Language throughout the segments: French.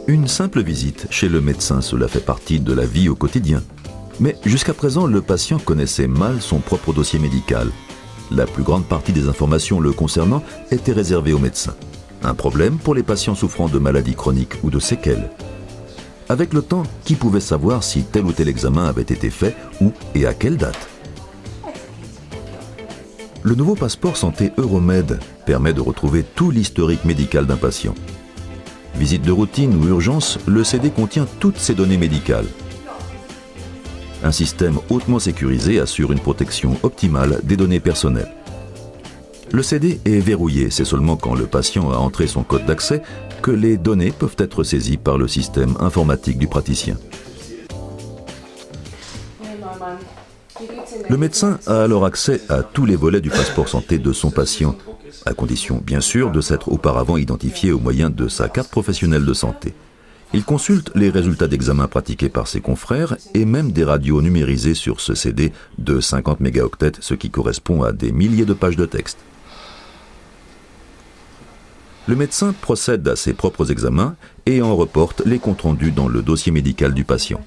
Une simple visite chez le médecin, cela fait partie de la vie au quotidien. Mais jusqu'à présent, le patient connaissait mal son propre dossier médical. La plus grande partie des informations le concernant était réservée au médecin. Un problème pour les patients souffrant de maladies chroniques ou de séquelles. Avec le temps, qui pouvait savoir si tel ou tel examen avait été fait, où et à quelle date? Le nouveau passeport santé Euromed permet de retrouver tout l'historique médical d'un patient. Visite de routine ou urgence, le CD contient toutes ces données médicales. Un système hautement sécurisé assure une protection optimale des données personnelles. Le CD est verrouillé, c'est seulement quand le patient a entré son code d'accès que les données peuvent être saisies par le système informatique du praticien. Le médecin a alors accès à tous les volets du passeport santé de son patient, à condition bien sûr de s'être auparavant identifié au moyen de sa carte professionnelle de santé. Il consulte les résultats d'examen pratiqués par ses confrères et même des radios numérisées sur ce CD de 50 mégaoctets, ce qui correspond à des milliers de pages de texte. Le médecin procède à ses propres examens et en reporte les comptes rendus dans le dossier médical du patient.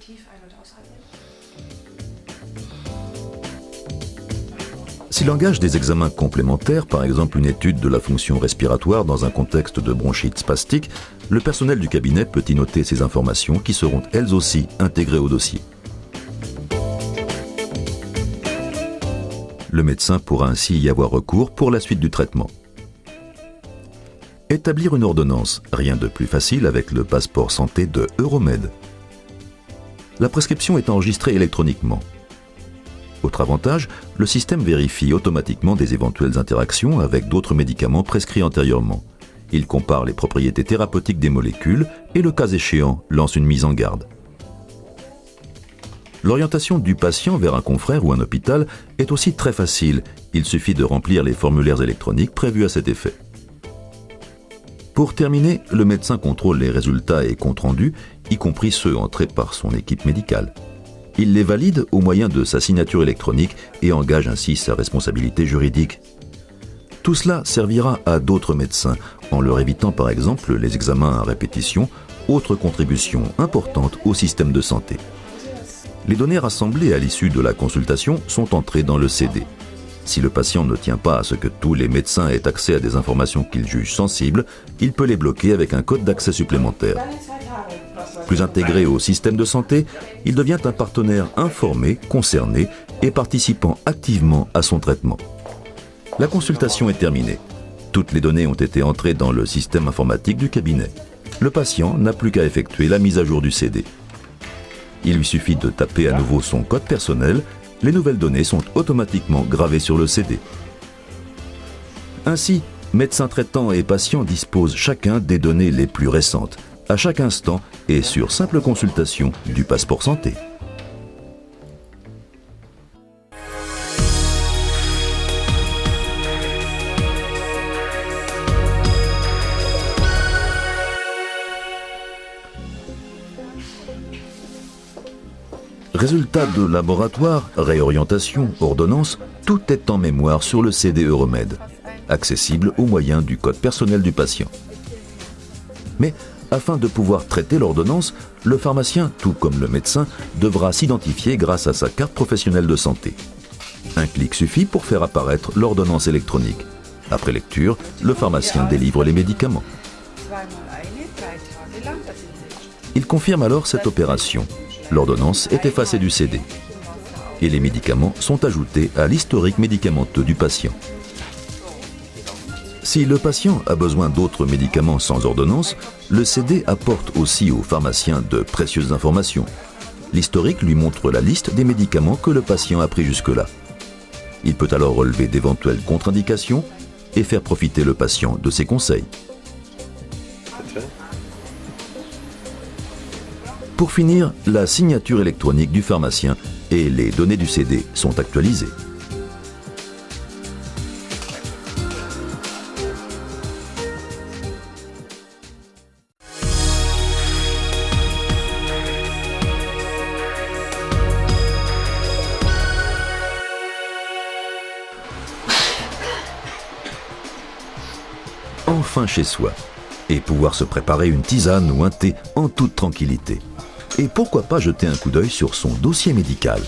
S'il engage des examens complémentaires, par exemple une étude de la fonction respiratoire dans un contexte de bronchite spastique, le personnel du cabinet peut y noter ces informations qui seront elles aussi intégrées au dossier. Le médecin pourra ainsi y avoir recours pour la suite du traitement. Établir une ordonnance, rien de plus facile avec le passeport santé de Euromed. La prescription est enregistrée électroniquement. Autre avantage, le système vérifie automatiquement des éventuelles interactions avec d'autres médicaments prescrits antérieurement. Il compare les propriétés thérapeutiques des molécules et, le cas échéant, lance une mise en garde. L'orientation du patient vers un confrère ou un hôpital est aussi très facile. Il suffit de remplir les formulaires électroniques prévus à cet effet. Pour terminer, le médecin contrôle les résultats et comptes rendus, y compris ceux entrés par son équipe médicale. Il les valide au moyen de sa signature électronique et engage ainsi sa responsabilité juridique. Tout cela servira à d'autres médecins, en leur évitant par exemple les examens à répétition, autre contribution importante au système de santé. Les données rassemblées à l'issue de la consultation sont entrées dans le CD. Si le patient ne tient pas à ce que tous les médecins aient accès à des informations qu'il juge sensibles, il peut les bloquer avec un code d'accès supplémentaire. Plus intégré au système de santé, il devient un partenaire informé, concerné et participant activement à son traitement. La consultation est terminée. Toutes les données ont été entrées dans le système informatique du cabinet. Le patient n'a plus qu'à effectuer la mise à jour du CD. Il lui suffit de taper à nouveau son code personnel. Les nouvelles données sont automatiquement gravées sur le CD. Ainsi, médecin traitant et patient disposent chacun des données les plus récentes, à chaque instant et sur simple consultation du passeport santé. Résultats de laboratoire, réorientation, ordonnance, tout est en mémoire sur le CD Euromed, accessible au moyen du code personnel du patient. Mais afin de pouvoir traiter l'ordonnance, le pharmacien, tout comme le médecin, devra s'identifier grâce à sa carte professionnelle de santé. Un clic suffit pour faire apparaître l'ordonnance électronique. Après lecture, le pharmacien délivre les médicaments. Il confirme alors cette opération. L'ordonnance est effacée du CD. Et les médicaments sont ajoutés à l'historique médicamenteux du patient. Si le patient a besoin d'autres médicaments sans ordonnance, le CD apporte aussi au pharmacien de précieuses informations. L'historique lui montre la liste des médicaments que le patient a pris jusque-là. Il peut alors relever d'éventuelles contre-indications et faire profiter le patient de ses conseils. Pour finir, la signature électronique du pharmacien et les données du CD sont actualisées. Enfin chez soi. et pouvoir se préparer une tisane ou un thé en toute tranquillité. Et pourquoi pas jeter un coup d'œil sur son dossier médical.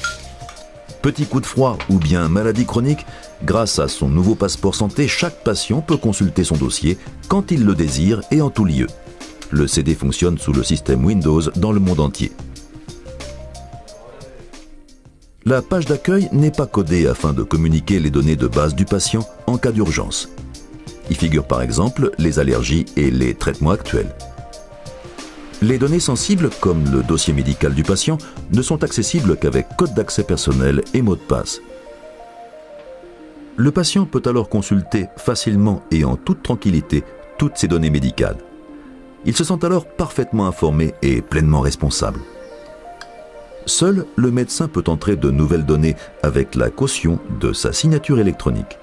Petit coup de froid ou bien maladie chronique, grâce à son nouveau passeport santé, chaque patient peut consulter son dossier quand il le désire et en tout lieu. Le CD fonctionne sous le système Windows dans le monde entier. La page d'accueil n'est pas codée afin de communiquer les données de base du patient en cas d'urgence. Y figurent par exemple les allergies et les traitements actuels. Les données sensibles, comme le dossier médical du patient, ne sont accessibles qu'avec code d'accès personnel et mot de passe. Le patient peut alors consulter facilement et en toute tranquillité toutes ces données médicales. Il se sent alors parfaitement informé et pleinement responsable. Seul le médecin peut entrer de nouvelles données avec la caution de sa signature électronique.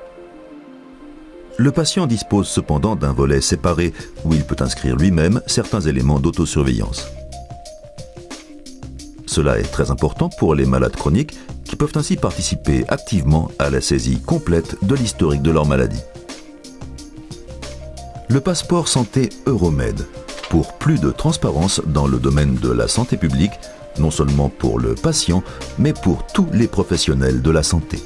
Le patient dispose cependant d'un volet séparé où il peut inscrire lui-même certains éléments d'autosurveillance. Cela est très important pour les malades chroniques qui peuvent ainsi participer activement à la saisie complète de l'historique de leur maladie. Le passeport santé Euromed, pour plus de transparence dans le domaine de la santé publique, non seulement pour le patient, mais pour tous les professionnels de la santé.